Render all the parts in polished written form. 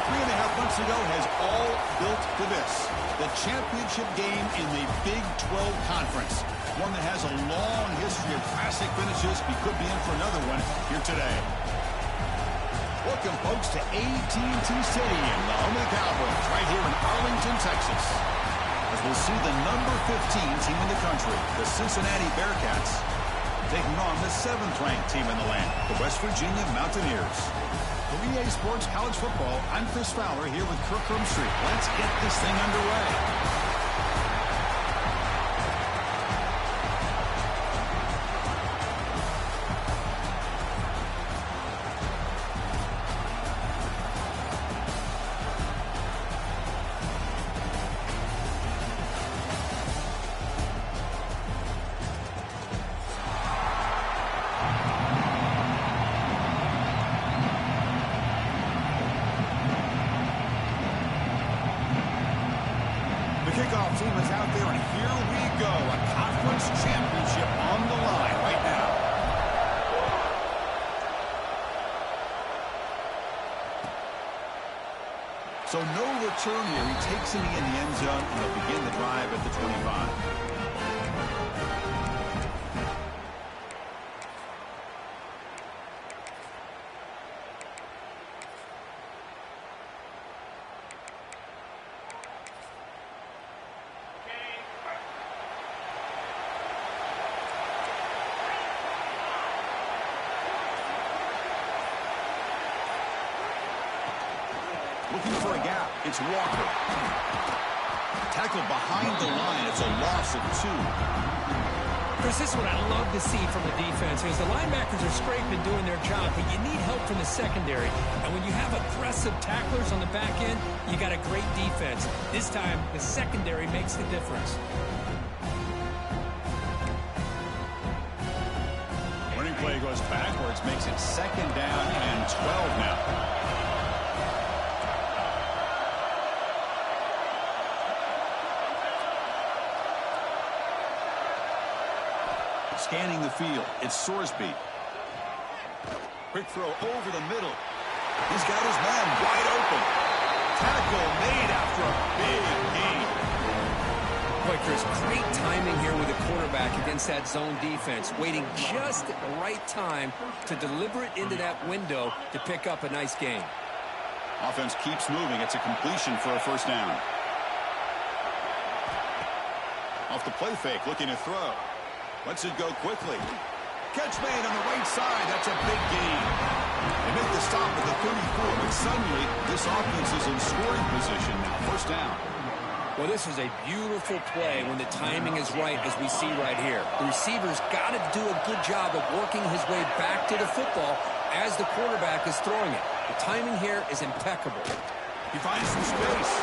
3.5 months ago has all built to this. The championship game in the Big 12 Conference. One that has a long history of classic finishes. We could be in for another one here today. Welcome, folks, to AT&T Stadium, the home of the Cowboys, right here in Arlington, Texas. As we'll see the number 15 team in the country, the Cincinnati Bearcats, taking on the 7th-ranked team in the land, the West Virginia Mountaineers. For EA Sports College Football, I'm Chris Fowler here with Kirk Street. Let's get this thing underway. Kickoff team is out there, and here we go. A conference championship on the line right now. So no return here. He takes it in the end zone, and they'll begin the drive at the 25. Looking for a gap. It's Walker. Tackled behind the line. It's a loss of 2. Chris, this is what I love to see from the defense. Is the linebackers are scraping, doing their job, but you need help from the secondary. And when you have aggressive tacklers on the back end, you got a great defense. This time, the secondary makes the difference. Running play goes backwards, makes it 2nd down and 12 now. Scanning the field, it's Sorsby. Quick throw over the middle. He's got his man wide open. Tackle made after a big gain. Boy, Chris, great timing here with the quarterback against that zone defense, waiting just at the right time to deliver it into that window to pick up a nice gain. Offense keeps moving. It's a completion for a 1st down. Off the play fake, looking to throw. Lets it go quickly. Catch made on the right side. That's a big gain. They make the stop at the 34, but suddenly this offense is in scoring position now. 1st down. Well, this is a beautiful play when the timing is right, as we see right here. The receiver's got to do a good job of working his way back to the football as the quarterback is throwing it. The timing here is impeccable. He finds some space.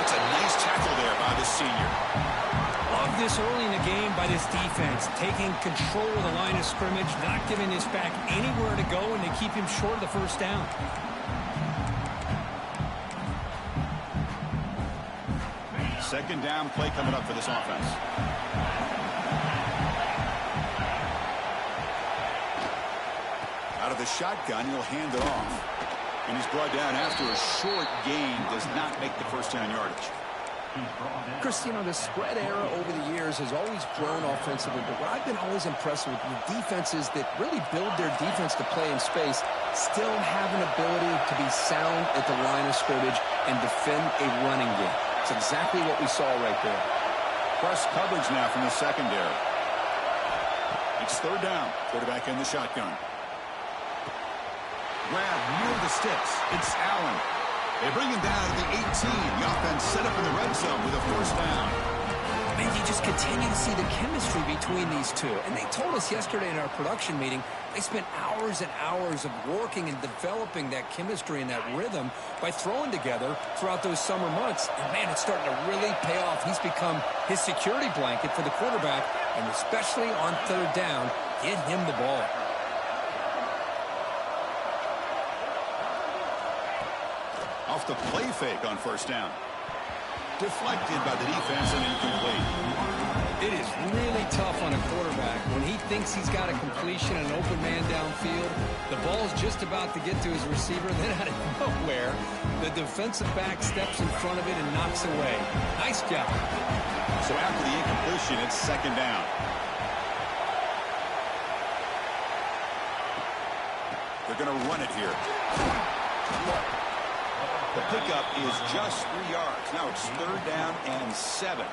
That's a nice tackle there by the senior. Love this early in the game by this defense, taking control of the line of scrimmage, not giving this back anywhere to go, and they keep him short of the 1st down. Second down play coming up for this offense. Out of the shotgun, he'll hand it off. And he's brought down after a short gain. Does not make the 1st down yardage. Chris, you know, the spread era over the years has always grown offensively, but what I've been always impressed with the defenses that really build their defense to play in space still have an ability to be sound at the line of scrimmage and defend a running game. It's exactly what we saw right there. Press coverage now from the secondary. It's 3rd down. Quarterback in the shotgun. Grab near the sticks. It's Allen. They bring him down to the 18. The offense set up in the red zone with a 1st down. Man, you just continue to see the chemistry between these two. And they told us yesterday in our production meeting, they spent hours and hours of working and developing that chemistry and that rhythm by throwing together throughout those summer months. And, man, it's starting to really pay off. He's become his security blanket for the quarterback, and especially on 3rd down, get him the ball. Off the play fake on 1st down. Deflected by the defense and incomplete. It is really tough on a quarterback when he thinks he's got a completion and an open man downfield. The ball's just about to get to his receiver, and then out of nowhere, the defensive back steps in front of it and knocks away. Nice job. So after the incompletion, it's second down. They're going to run it here. The pickup is just 3 yards. Now it's third down and 7.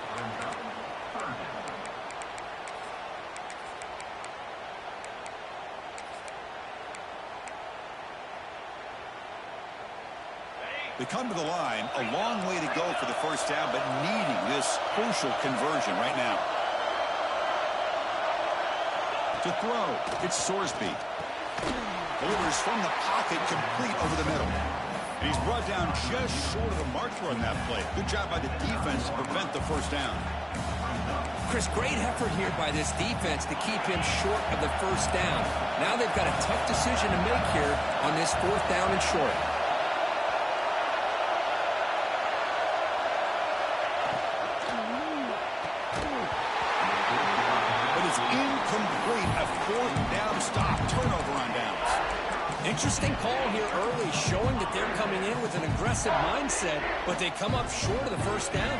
They come to the line, a long way to go for the first down, but needing this crucial conversion right now. To throw, it's Sorsby. Delivers from the pocket, complete over the middle. And he's brought down just short of the marker on that play. Good job by the defense to prevent the first down. Chris, great effort here by this defense to keep him short of the first down. Now they've got a tough decision to make here on this fourth down and short. But it's incomplete. A fourth down stop. Turnover on downs. Interesting call here early, showing that they're coming in with an aggressive mindset, but they come up short of the first down.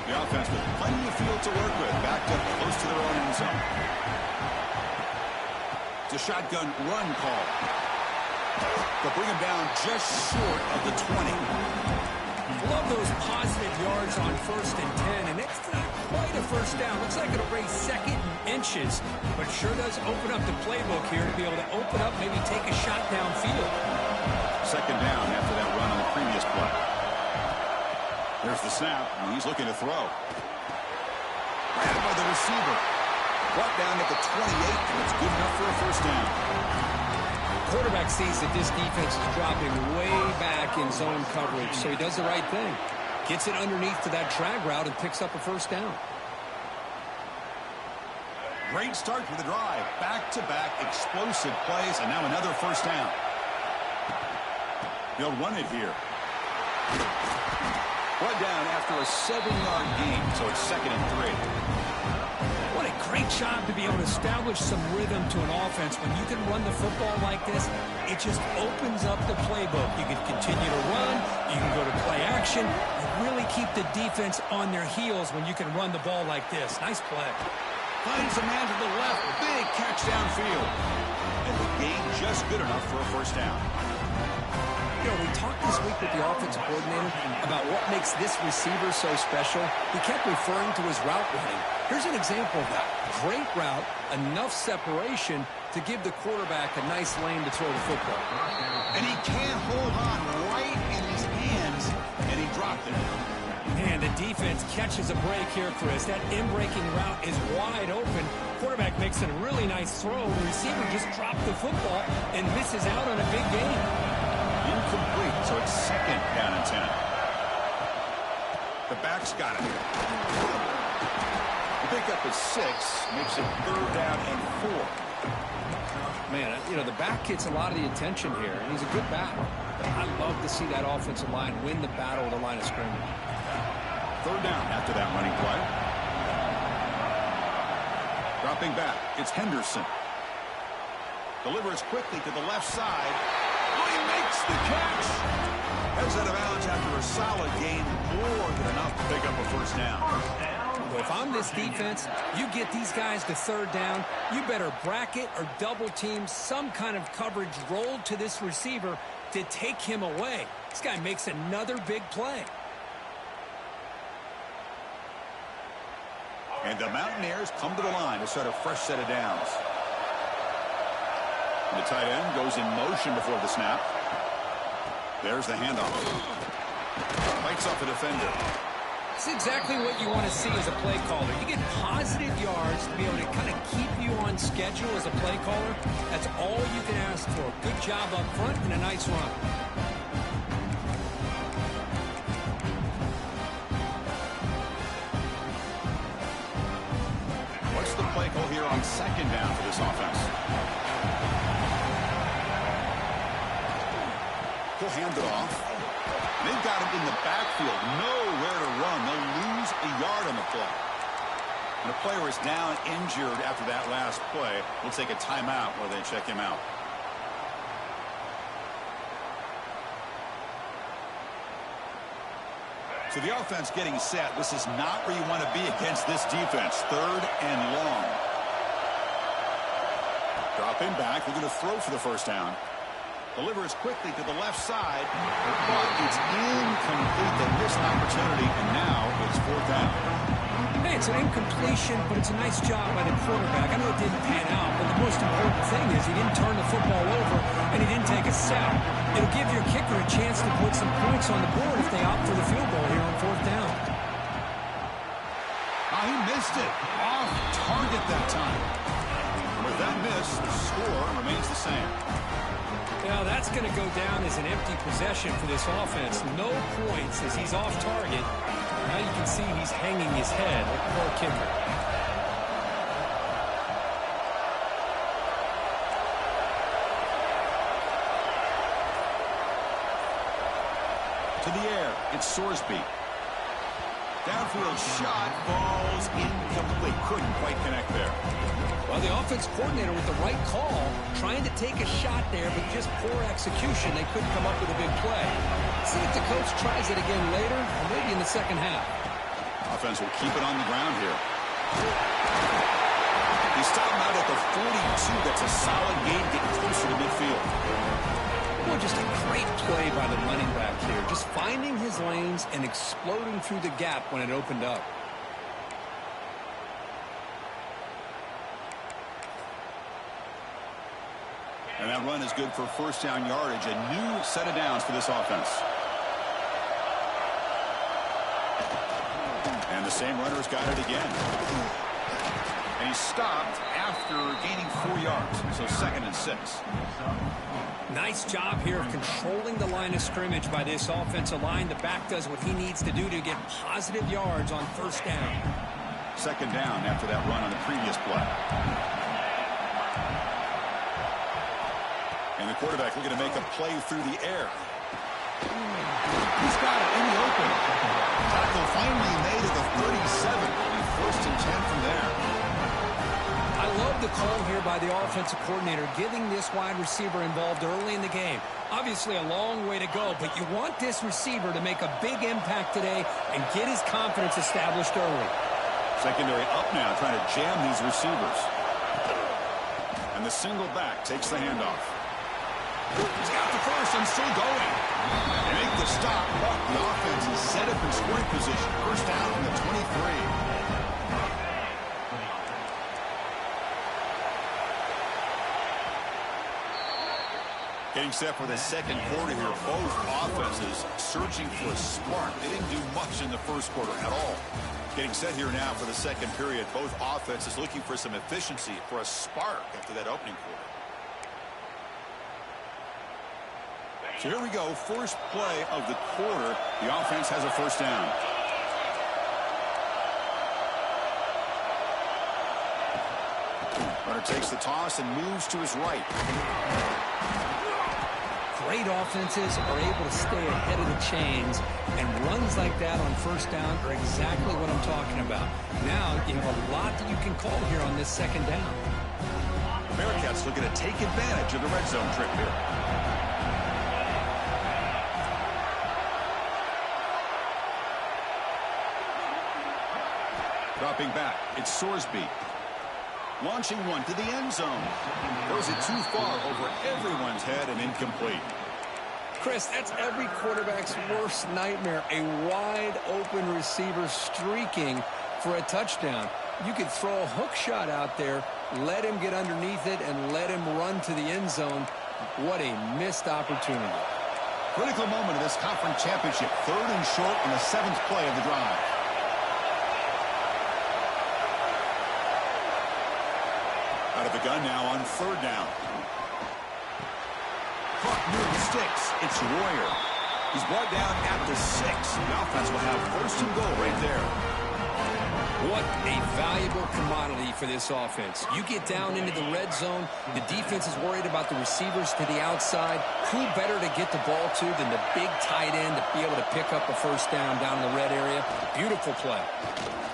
The offense with plenty of field to work with, backed up close to their own end zone. It's a shotgun run call. They'll bring him down just short of the 20. Love those positive yards on 1st and 10, and it's not quite a first down. Looks like it'll raise second and inches, but sure does open up the playbook here to be able to open up, maybe take a shot downfield. Second down after that run on the previous play. There's the snap, and he's looking to throw. Grabbed by the receiver. Brought down at the 28, and it's good enough for a first down. Quarterback sees that this defense is dropping way back in zone coverage, so he does the right thing. Gets it underneath to that drag route and picks up a first down. Great start to the drive. Back-to-back explosive plays, and now another first down. They'll run it here. Brought down after a 7-yard gain, so it's second and 3. What a great job to be able to establish some rhythm to an offense. When you can run the football like this, it just opens up the playbook. You can continue to run. You can go to play action. You really keep the defense on their heels when you can run the ball like this. Nice play. Finds a man to the left. Big catch downfield. And the gain just good enough for a first down. You know, we talked this week with the offensive coordinator about what makes this receiver so special. He kept referring to his route running. Here's an example of that. Great route, enough separation to give the quarterback a nice lane to throw the football. And he can't hold on right in his hands, and he dropped it. And the defense catches a break here, Chris. That in-breaking route is wide open. Quarterback makes a really nice throw. The receiver just dropped the football and misses out on a big gain. Incomplete, so it's second down and 10. The back's got it. The pickup is 6, makes it third down and 4. Man, you know, the back gets a lot of the attention here, and he's a good back. But I love to see that offensive line win the battle at the line of scrimmage. Third down after that running play. Dropping back, it's Henderson. Delivers quickly to the left side. Oh, he makes the catch. Heads out of bounds after a solid gain, more than enough to pick up a first down. Well, if I'm this defense, you get these guys to third down, you better bracket or double team some kind of coverage rolled to this receiver to take him away. This guy makes another big play. And the Mountaineers come to the line to start a fresh set of downs. The tight end goes in motion before the snap. There's the handoff. Bites off the defender. It's exactly what you want to see as a play caller. You get positive yards to be able to kind of keep you on schedule as a play caller. That's all you can ask for. Good job up front and a nice run. What's the play call here on second down for this offense? He'll hand it off. They've got him in the backfield. Nowhere to run. They'll lose a yard on the play. The player is down injured after that last play. We'll take a timeout while they check him out. So the offense getting set. This is not where you want to be against this defense. 3rd and long. Dropping back. They're going to throw for the first down. Delivers quickly to the left side. But it's incomplete. They missed an opportunity, and now it's 4th down. Hey, it's an incompletion, but it's a nice job by the quarterback. I know it didn't pan out, but the most important thing is he didn't turn the football over, and he didn't take a sack. It'll give your kicker a chance to put some points on the board if they opt for the field goal here on 4th down. Oh, he missed it. Off target that time. With that miss, the score remains the same. Now, that's going to go down as an empty possession for this offense. No points as he's off target. Now you can see he's hanging his head, like a poor kicker. To the air, it's Sorsby. Downfield shot, falls incomplete. Couldn't quite connect there. Well, the offense coordinator with the right call, trying to take a shot there, but just poor execution. They couldn't come up with a big play. See if the coach tries it again later, or maybe in the second half. Offense will keep it on the ground here. He stopped him out at the 42. That's a solid gain, getting closer to midfield. Well, just a great play by the running back here. Just finding his lanes and exploding through the gap when it opened up. And that run is good for 1st down yardage. A new set of downs for this offense. And the same runner's got it again. And he stopped after gaining 4 yards. So 2nd and 6. Nice job here of controlling the line of scrimmage by this offensive line. The back does what he needs to do to get positive yards on 1st down. 2nd down after that run on the previous play. And the quarterback looking to make a play through the air. He's got it in the open. Tackle finally made at the 37. And 1st and 10 from there. I love the call here by the offensive coordinator, getting this wide receiver involved early in the game. Obviously a long way to go, but you want this receiver to make a big impact today and get his confidence established early. Secondary up now, trying to jam these receivers. And the single back takes the handoff. He's got the first and still going. They make the stop. The offense is set up in scoring position. 1st down from the 23. Getting set for the 2nd quarter here. Both offenses searching for a spark. They didn't do much in the 1st quarter at all. Getting set here now for the 2nd period. Both offenses looking for some efficiency, for a spark after that opening quarter. So here we go. First play of the quarter. The offense has a 1st down. Runner takes the toss and moves to his right. Great offenses are able to stay ahead of the chains, and runs like that on 1st down are exactly what I'm talking about. Now you have a lot that you can call here on this 2nd down. The Bearcats looking to take advantage of the red zone trip here. Dropping back, it's Sorsby. Launching one to the end zone. Throws it too far over everyone's head and incomplete. Chris, that's every quarterback's worst nightmare. A wide open receiver streaking for a touchdown. You could throw a hook shot out there, let him get underneath it, and let him run to the end zone. What a missed opportunity. Critical moment of this conference championship. 3rd and short on the 7th play of the drive. Out of the gun now on 3rd down. Caught near the sticks. It's Royer. He's brought down at the 6. The offense will have 1st and goal right there. What a valuable commodity for this offense. You get down into the red zone, the defense is worried about the receivers to the outside. Who better to get the ball to than the big tight end to be able to pick up a 1st down in the red area? Beautiful play.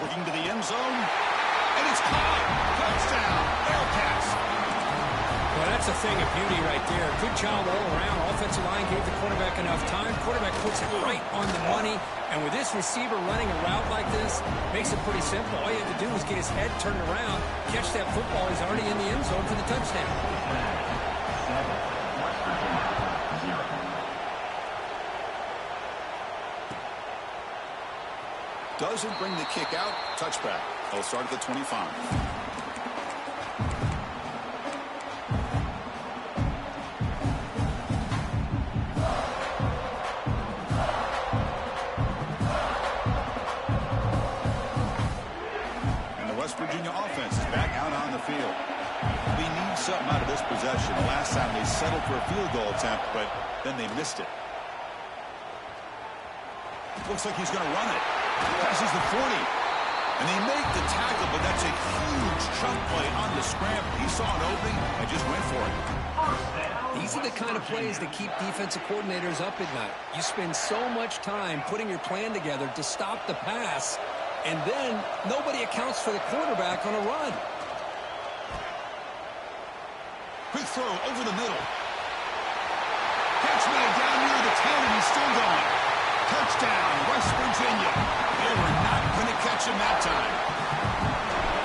Looking to the end zone. It's caught. Touchdown. Bearcats. Well, that's a thing of beauty right there. Good job all around. Offensive line gave the quarterback enough time. Quarterback puts it right on the money. And with this receiver running a route like this, makes it pretty simple. All you have to do is get his head turned around, catch that football. He's already in the end zone for the touchdown. Doesn't bring the kick out. Touchback. They'll start at the 25. Virginia offense is back out on the field. We need something out of this possession. The last time they settled for a field goal attempt, but then they missed it. Looks like he's going to run it. Passes the 40. And they make the tackle, but that's a huge chunk play on the scramble. He saw an opening and just went for it. These are the kind of plays that keep defensive coordinators up at night. You spend so much time putting your plan together to stop the pass, and then nobody accounts for the quarterback on a run. Quick throw over the middle. Catch made down near the 10, and he's still going. Touchdown, West Virginia. They were not going to catch him that time.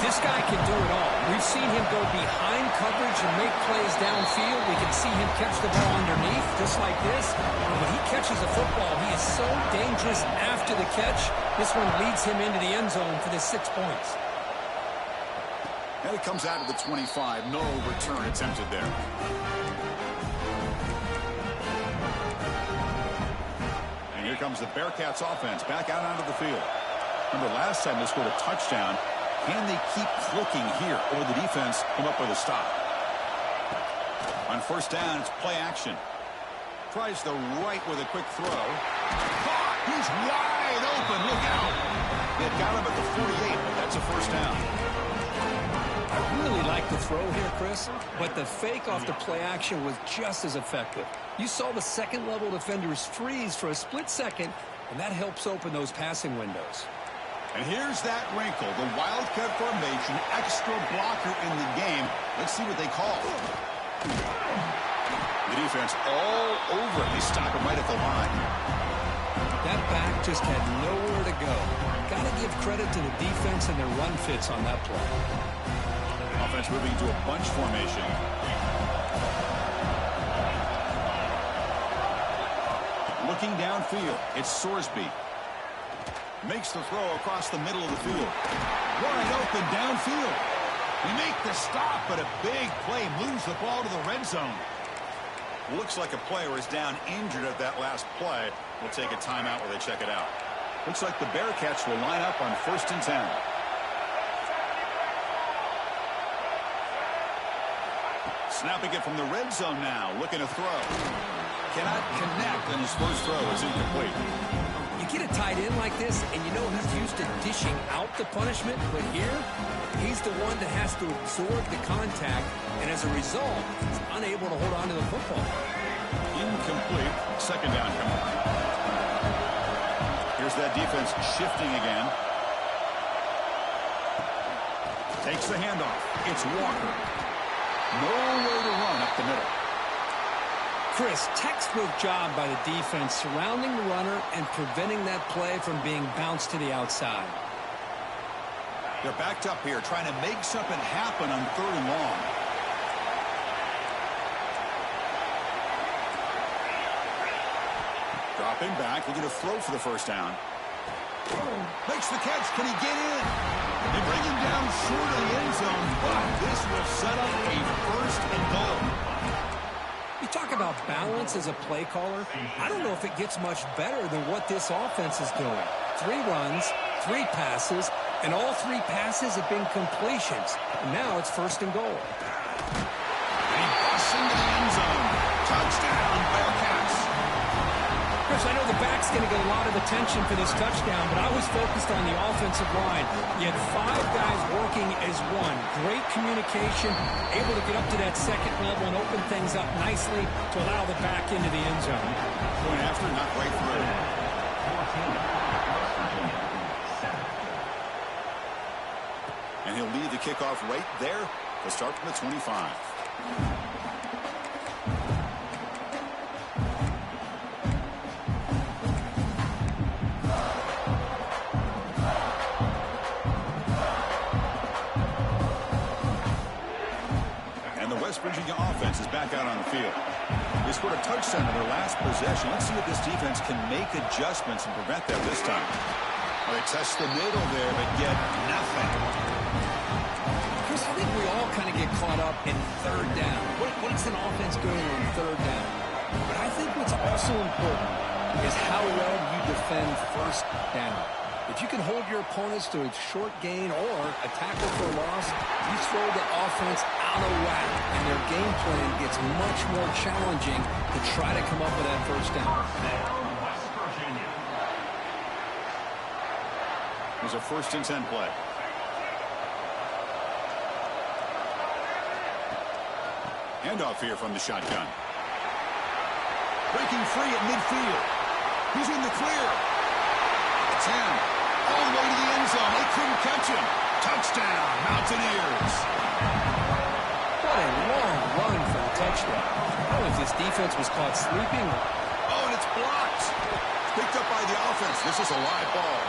This guy can do it all. We've seen him go behind coverage and make plays downfield. We can see him catch the ball underneath, just like this. And when he catches a football, he is so dangerous after the catch. This one leads him into the end zone for the 6 points. And it comes out of the 25. No return attempted there. And here comes the Bearcats offense back out onto the field. Remember last time they scored a touchdown. Can they keep clicking here, or will the defense come up with a stop? On first down, it's play action. Tries the right with a quick throw. Caught! He's wide open. Look out! They got him at the 48, but that's a first down. I really like the throw here, Chris, but the fake off the play action was just as effective. You saw the second-level defenders freeze for a split second, and that helps open those passing windows. And here's that wrinkle, the Wildcat formation, extra blocker in the game. Let's see what they call. The defense all over it. They stop him right at the line. That back just had nowhere to go. Got to give credit to the defense and their run fits on that play. Offense moving into a bunch formation. Looking downfield, it's Sorsby. Makes the throw across the middle of the field. Wide open downfield. We make the stop, but a big play moves the ball to the red zone. Looks like a player is down injured at that last play. We'll take a timeout while they check it out. Looks like the Bearcats will line up on 1st and 10. Snapping it from the red zone now. Looking to throw. Cannot connect, and his first throw is incomplete. You get a tight end like this, and you know he's used to dishing out the punishment, but here, he's the one that has to absorb the contact, and as a result, he's unable to hold on to the football. Incomplete. Second down coming. Here's that defense shifting again. Takes the handoff. It's Walker. Nowhere to run up the middle. Chris, textbook job by the defense surrounding the runner and preventing that play from being bounced to the outside. They're backed up here trying to make something happen on 3rd and long. Dropping back, looking to throw for the first down. Makes the catch. Can he get in? They bring him down short of the end zone, but this will set up a 1st and goal. You talk about balance as a play caller. I don't know if it gets much better than what this offense is doing. 3 runs, 3 passes, and all 3 passes have been completions. And now it's 1st and goal. And he busts into the end zone. Touchdown, Bearcats. Chris, I know the back's going to get a lot of attention for this touchdown, but I was focused on the offensive line. You had 5 guys working as one. Great communication, able to get up to that second level and open things up nicely to allow the back into the end zone. Going after, not right through. And he'll lead the kickoff right there to start from the 25. And the West Virginia offense is back out on the field. They scored a touchdown in their last possession. Let's see if this defense can make adjustments and prevent that this time. Well, they test the middle there, but get nothing. Chris, I think we all kind of get caught up in third down. What's an offense doing on third down? But I think what's also important is how well you defend first down. If you can hold your opponents to a short gain or a tackle for a loss, you throw the offense out of whack, and their game plan gets much more challenging to try to come up with that first down. There's a 1st and 10 play. Handoff here from the shotgun. Breaking free at midfield. He's in the clear. It's him. All the way to the end zone. They couldn't catch him. Touchdown, Mountaineers. What a long run for a touchdown. I don't know if this defense was caught sleeping. Oh, and it's blocked. Picked up by the offense. This is a live ball.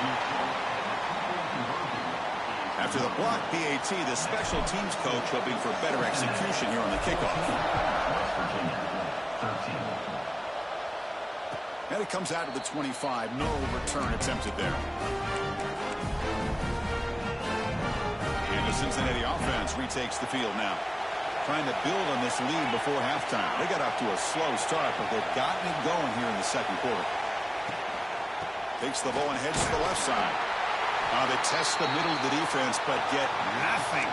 After the block PAT, the special teams coach hoping for better execution here on the kickoff. And it comes out of the 25. No return attempted there. And the Cincinnati offense retakes the field now. Trying to build on this lead before halftime. They got off to a slow start, but they've gotten it going here in the second quarter. Takes the ball and heads to the left side. They test the middle of the defense, but get nothing.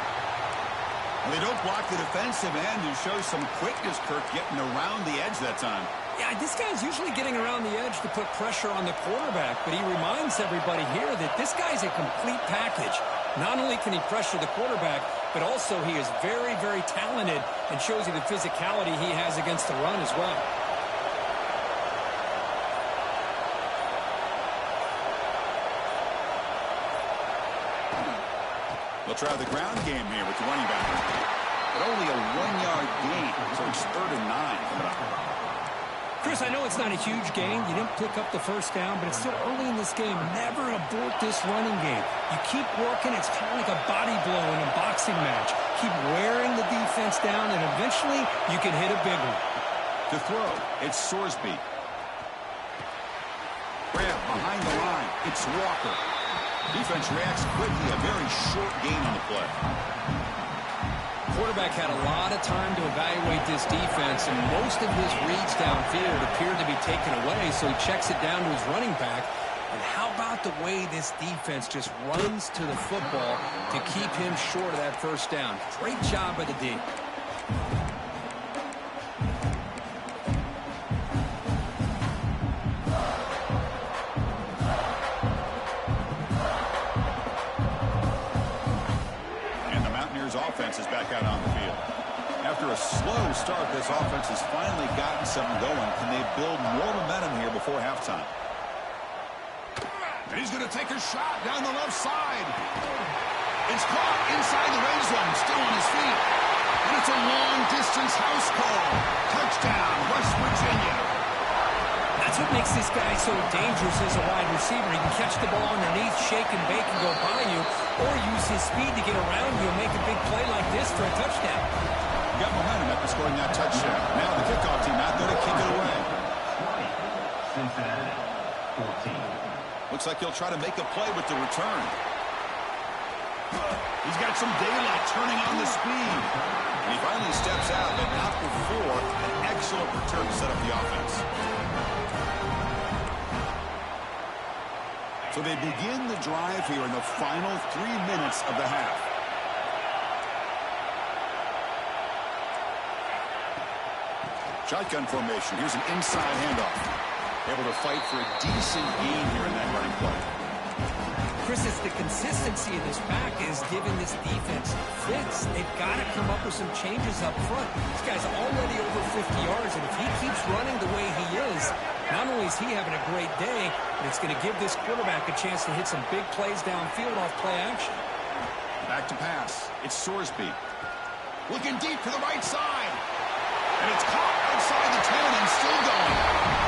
And they don't block the defensive end, who shows some quickness, Kirk, getting around the edge that time. Yeah, this guy's usually getting around the edge to put pressure on the quarterback, but he reminds everybody here that this guy's a complete package. Not only can he pressure the quarterback, but also he is very, very talented and shows you the physicality he has against the run as well. They'll try the ground game here with the running back. But only a 1-yard gain, so it's 3rd and 9 coming up. Chris, I know it's not a huge gain. You didn't pick up the first down, but it's still early in this game. Never abort this running game. You keep working. It's kind of like a body blow in a boxing match. Keep wearing the defense down, and eventually you can hit a big one. To throw, it's Sorsby. Grab behind the line. It's Walker. Defense reacts quickly. A very short gain on the play. Quarterback had a lot of time to evaluate this defense, and most of his reads downfield appeared to be taken away, so he checks it down to his running back. And how about the way this defense just runs to the football to keep him short of that first down? Great job by the D. Offense is back out on the field. After a slow start, this offense has finally gotten something going. Can they build more momentum here before halftime? And he's going to take a shot down the left side. It's caught inside the red zone, still on his feet. And it's a long-distance house call. Touchdown, West Virginia. That's what makes this guy so dangerous as a wide receiver. He can catch the ball underneath, shake and bake and go by you, or use his speed to get around you and make a big play like this for a touchdown. Got momentum after scoring that touchdown. Now the kickoff team out there to kick it away. 14. Looks like he'll try to make a play with the return. He's got some daylight turning on the speed. And he finally steps out, but not before an excellent return to set up the offense. So they begin the drive here in the final 3 minutes of the half. Shotgun formation. Here's an inside handoff. Able to fight for a decent gain here in that running play. Chris, it's the consistency of this pack is giving this defense fits. They've got to come up with some changes up front. This guy's already over 50 yards, and if he keeps running the way he is, not only is he having a great day, but it's going to give this quarterback a chance to hit some big plays downfield off play action. Back to pass. It's Sorsby. Looking deep to the right side. And it's caught outside the 10 and still going.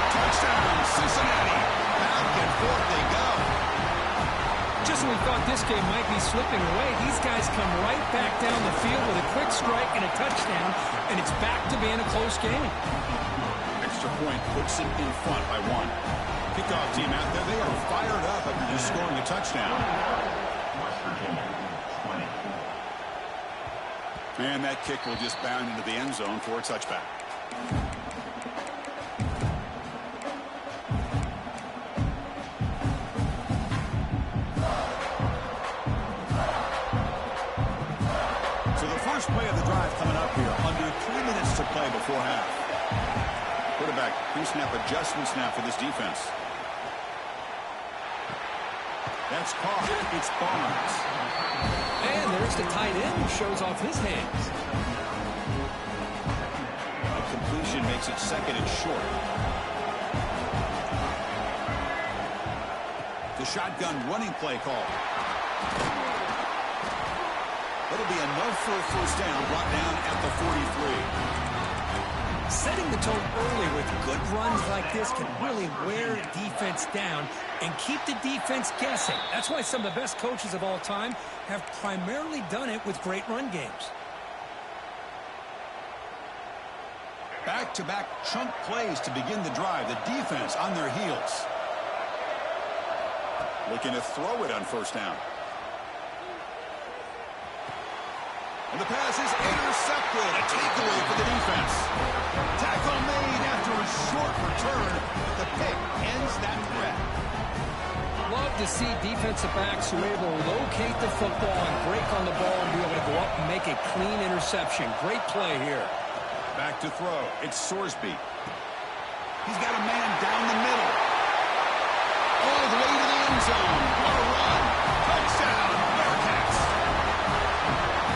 Touchdown, Cincinnati. Back and forth they go. Just when we thought this game might be slipping away, these guys come right back down the field with a quick strike and a touchdown, and it's back to being a close game. Extra point puts it in front by 1. Kickoff team out there, they are fired up after just scoring a touchdown. And that kick will just bound into the end zone for a touchback. So the first play of the drive coming up here, under 3 minutes to play before half. Quarterback pre-snap adjustments now for this defense. That's caught. It's Barnes. And there's the tight end who shows off his hands. The completion makes it second and short. The shotgun running play call. That'll be enough for a first down, brought down at the 43. Setting the tone early with good runs like this can really wear defense down and keep the defense guessing. That's why some of the best coaches of all time have primarily done it with great run games. Back-to-back chunk plays to begin the drive. The defense on their heels. Looking to throw it on first down. And the pass is intercepted. A takeaway for the defense. Tackle made after a short return. The pick ends that threat. Love to see defensive backs who are able to locate the football and break on the ball and be able to go up and make a clean interception. Great play here. Back to throw. It's Sorsby. He's got a man down the middle. All the way to the end zone. What a run. Touchdown. Bearcats.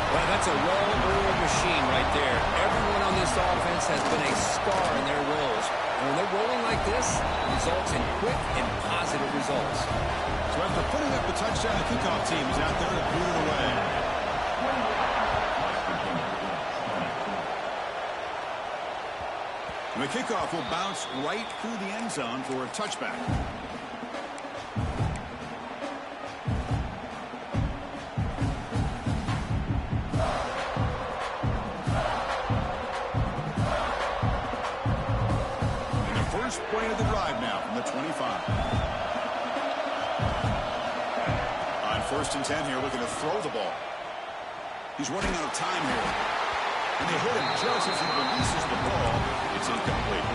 Well, that's a well-oiled machine right there. Everyone on this offense has been a star in their roles. And when they're rolling like this, it results in quick and positive results. So after putting up the touchdown, the kickoff team is out there to boot it away. And the kickoff will bounce right through the end zone for a touchback. First play of the drive now from the 25. On first and 10 here, looking to throw the ball. He's running out of time here. And they hit him just as he releases the ball. It's incomplete.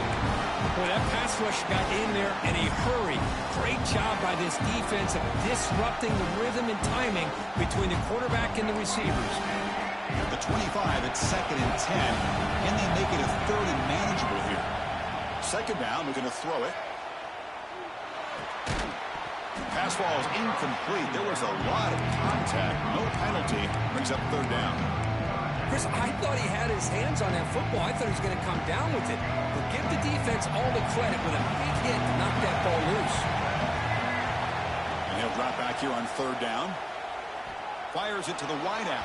Well, that pass rush got in there in a hurry. Great job by this defense of disrupting the rhythm and timing between the quarterback and the receivers. At the 25, it's second and 10. And they make it a third and manageable here. Second down, looking to throw it. Pass ball is incomplete. There was a lot of contact. No penalty. Brings up third down. Chris, I thought he had his hands on that football. I thought he was going to come down with it. But give the defense all the credit with a big hit to knock that ball loose. And he'll drop back here on third down. Fires it to the wideout.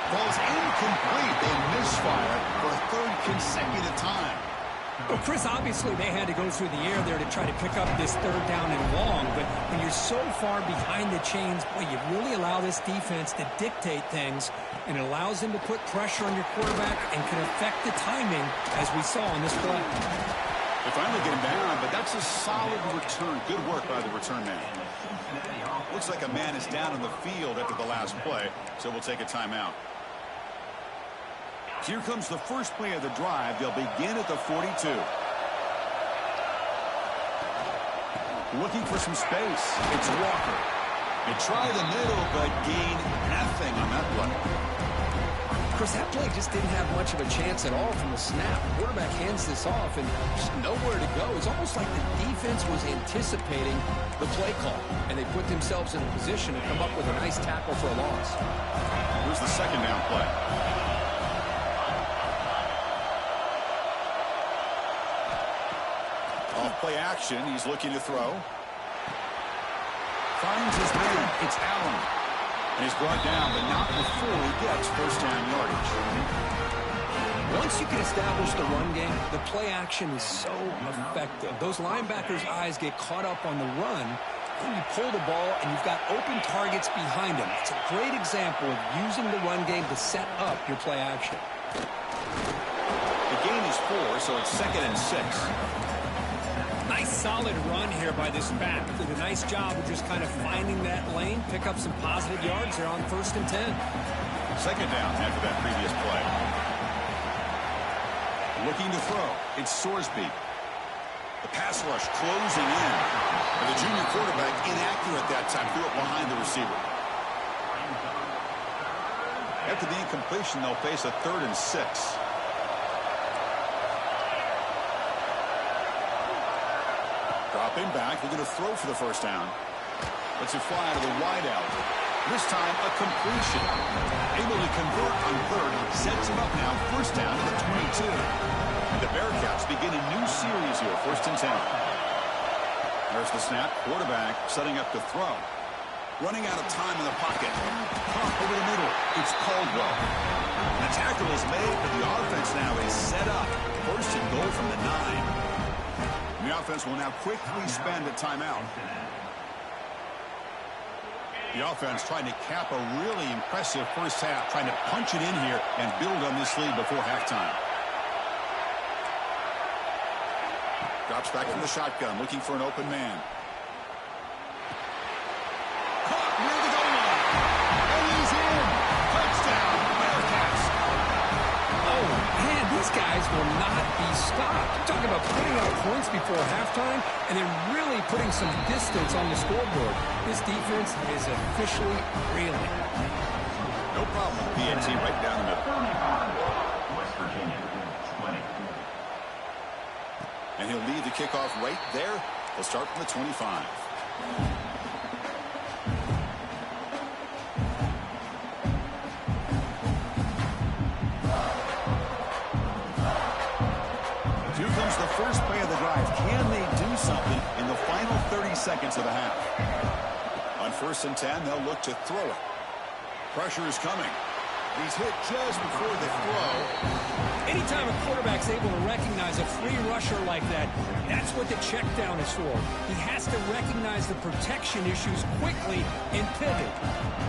Ball's incomplete. They misfire for a third consecutive time. Well, Chris, obviously they had to go through the air there to try to pick up this third down and long, but when you're so far behind the chains, boy, you really allow this defense to dictate things, and it allows them to put pressure on your quarterback and can affect the timing, as we saw on this play. They finally get him down, but that's a solid return. Good work by the return man. Looks like a man is down on the field after the last play, so we'll take a timeout. Here comes the first play of the drive. They'll begin at the 42. Looking for some space. It's Walker. They try the middle, but gain nothing on that play. Chris, that play just didn't have much of a chance at all from the snap. The quarterback hands this off, and just nowhere to go. It's almost like the defense was anticipating the play call, and they put themselves in a position to come up with a nice tackle for a loss. Here's the second down play. Off-play action. He's looking to throw. Finds his man. It's Allen. And he's brought down, but not before he gets first down yardage. Once you can establish the run game, the play action is so effective. Those linebackers' eyes get caught up on the run, and you pull the ball, and you've got open targets behind him. It's a great example of using the run game to set up your play action. The gain is 4, so it's 2nd and 6. Nice solid run here by this back. Did a nice job of just kind of finding that lane, pick up some positive yards. They're on 1st and 10. 2nd down after that previous play. Looking to throw. It's Sorsby. The pass rush closing in. And the junior quarterback inaccurate that time. Threw it behind the receiver. After the incompletion, they'll face a 3rd and 6. Dropping back. Looking to throw for the first down. Lets it fly to the wide out. This time, a completion. Able to convert on 3rd. Sets him up now. First down to the 22. And the Bearcats begin a new series here. 1st and 10. There's the snap. Quarterback setting up to throw. Running out of time in the pocket. Pump over the middle. It's Caldwell. The tackle is made, but the offense now is set up. 1st and goal from the 9. And the offense will now quickly spend a timeout. The offense trying to cap a really impressive first half, trying to punch it in here and build on this lead before halftime. Drops back in the shotgun, looking for an open man. Caught near the goal line. And he's in. Touchdown, Bearcats. Oh, man, these guys will not be stopped. Talking about putting up points before halftime and then really putting some distance on the scoreboard. This defense is officially reeling. No problem with PNT right down the middle. West Virginia, 20. And he'll lead the kickoff right there. He'll start from the 25. Here comes the first play of the drive. Can they do something in the final 30 seconds of the half? On 1st and 10, they'll look to throw it. Pressure is coming. He's hit just before the throw. Anytime a quarterback's able to recognize a free rusher like that, that's what the check down is for. He has to recognize the protection issues quickly and pivot.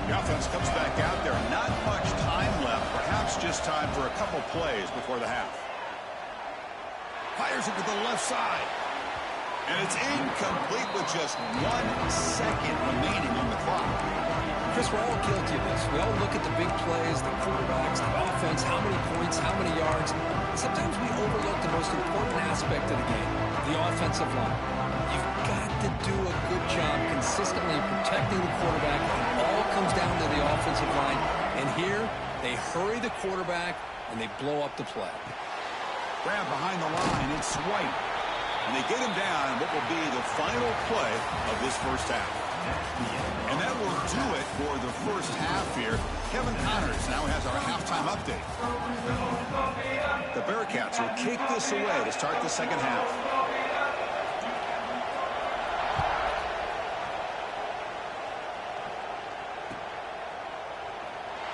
The offense comes back out there. Not much time left. Perhaps just time for a couple plays before the half. Fires it to the left side. And it's incomplete with just 1 second remaining on the clock. Chris, we're all guilty of this. We all look at the big plays, the quarterbacks, the offense, how many points, how many yards. Sometimes we overlook the most important aspect of the game, the offensive line. You've got to do a good job consistently protecting the quarterback. It all comes down to the offensive line. And here, they hurry the quarterback, and they blow up the play. Grab behind the line. It's White. And they get him down in what will be the final play of this first half. And that will do it for the first half here. Kevin Connors now has our halftime update. The Bearcats will kick this away to start the second half.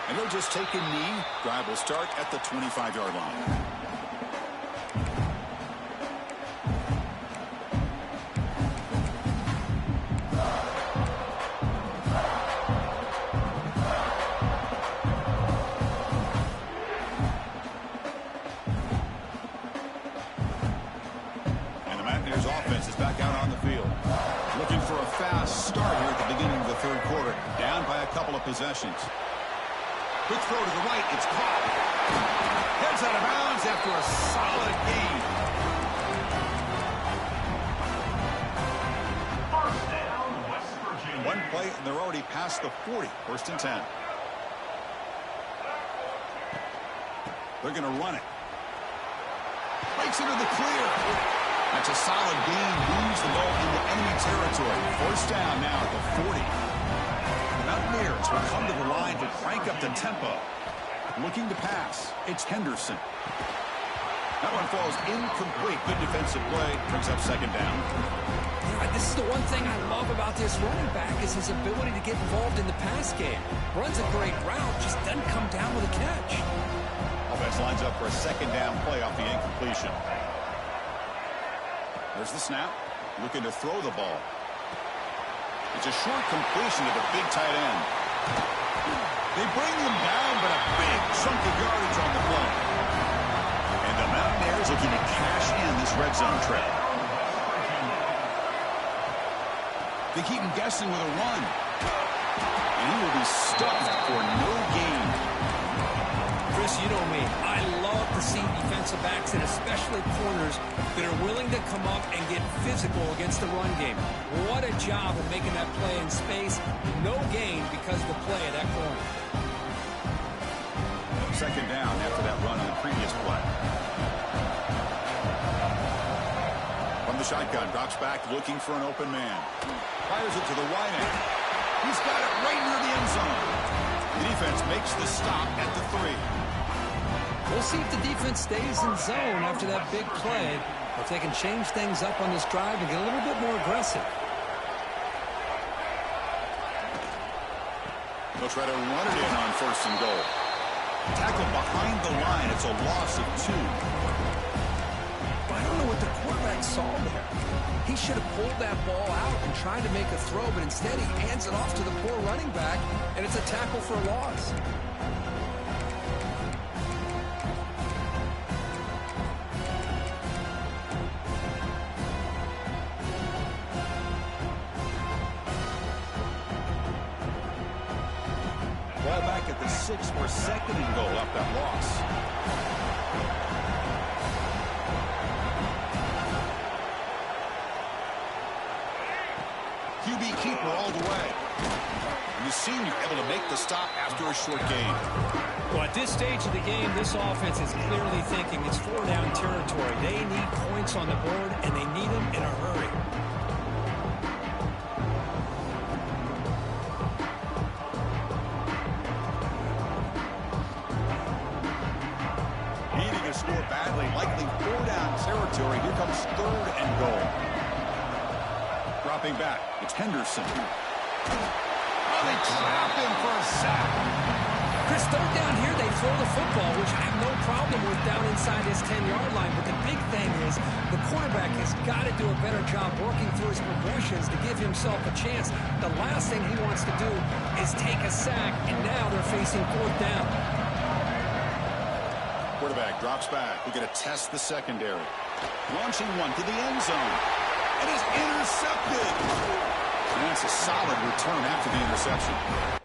And they'll just take a knee. Drive will start at the 25-yard line. Possessions. Quick throw to the right. It's caught. Heads out of bounds after a solid gain. First down, West Virginia. One play, and they're already past the 40. 1st and 10. They're going to run it. Breaks into the clear. That's a solid gain. Moves the ball into enemy territory. 1st down now at the 40. Mountaineers will come to the line to crank up the tempo. Looking to pass. It's Henderson. That one falls incomplete. Good defensive play. Brings up 2nd down. This is the one thing I love about this running back is his ability to get involved in the pass game. Runs a great route, just doesn't come down with a catch. Offense lines up for a second down play off the incompletion. There's the snap. Looking to throw the ball. It's a short completion to the big tight end. They bring them down, but a big chunk of yardage on the play. And the Mountaineers looking to cash in this red zone trip. They keep him guessing with a run. And he will be stuffed for no gain. Chris, you know me. I love to see defensive backs and especially corners that are willing to come up and get physical against the run game. What a job of making that play in space. No gain because of the play of that corner. Second down after that run on the previous play. From the shotgun, drops back looking for an open man. Fires it to the wide end. He's got it right near the end zone. The defense makes the stop at the 3. We'll see if the defense stays in zone after that big play. If they can change things up on this drive and get a little bit more aggressive. They'll try to run it in on 1st and goal. Tackled behind the line. It's a loss of 2. But I don't know what the quarterback saw there. He should have pulled that ball out and tried to make a throw, but instead he hands it off to the poor running back, and it's a tackle for a loss. Ball back at the 6 for 2nd and goal off that loss. QB keeper all the way. And the senior able to make the stop after a short gain. Well, at this stage of the game, this offense is clearly thinking it's 4-down territory. They need points on the board, and they need them in a hurry. Needing to score badly, likely 4-down territory. Here comes 3rd and goal. Dropping back, it's Henderson. Oh, they trap him for a sack. Chris, third down here, they throw the football, which I have no problem with down inside his 10-yard line. But the big thing is the quarterback has got to do a better job working through his progressions to give himself a chance. The last thing he wants to do is take a sack, and now they're facing 4th down. Quarterback drops back. We're going to test the secondary. Launching one to the end zone. It is intercepted. And that's a solid return after the interception.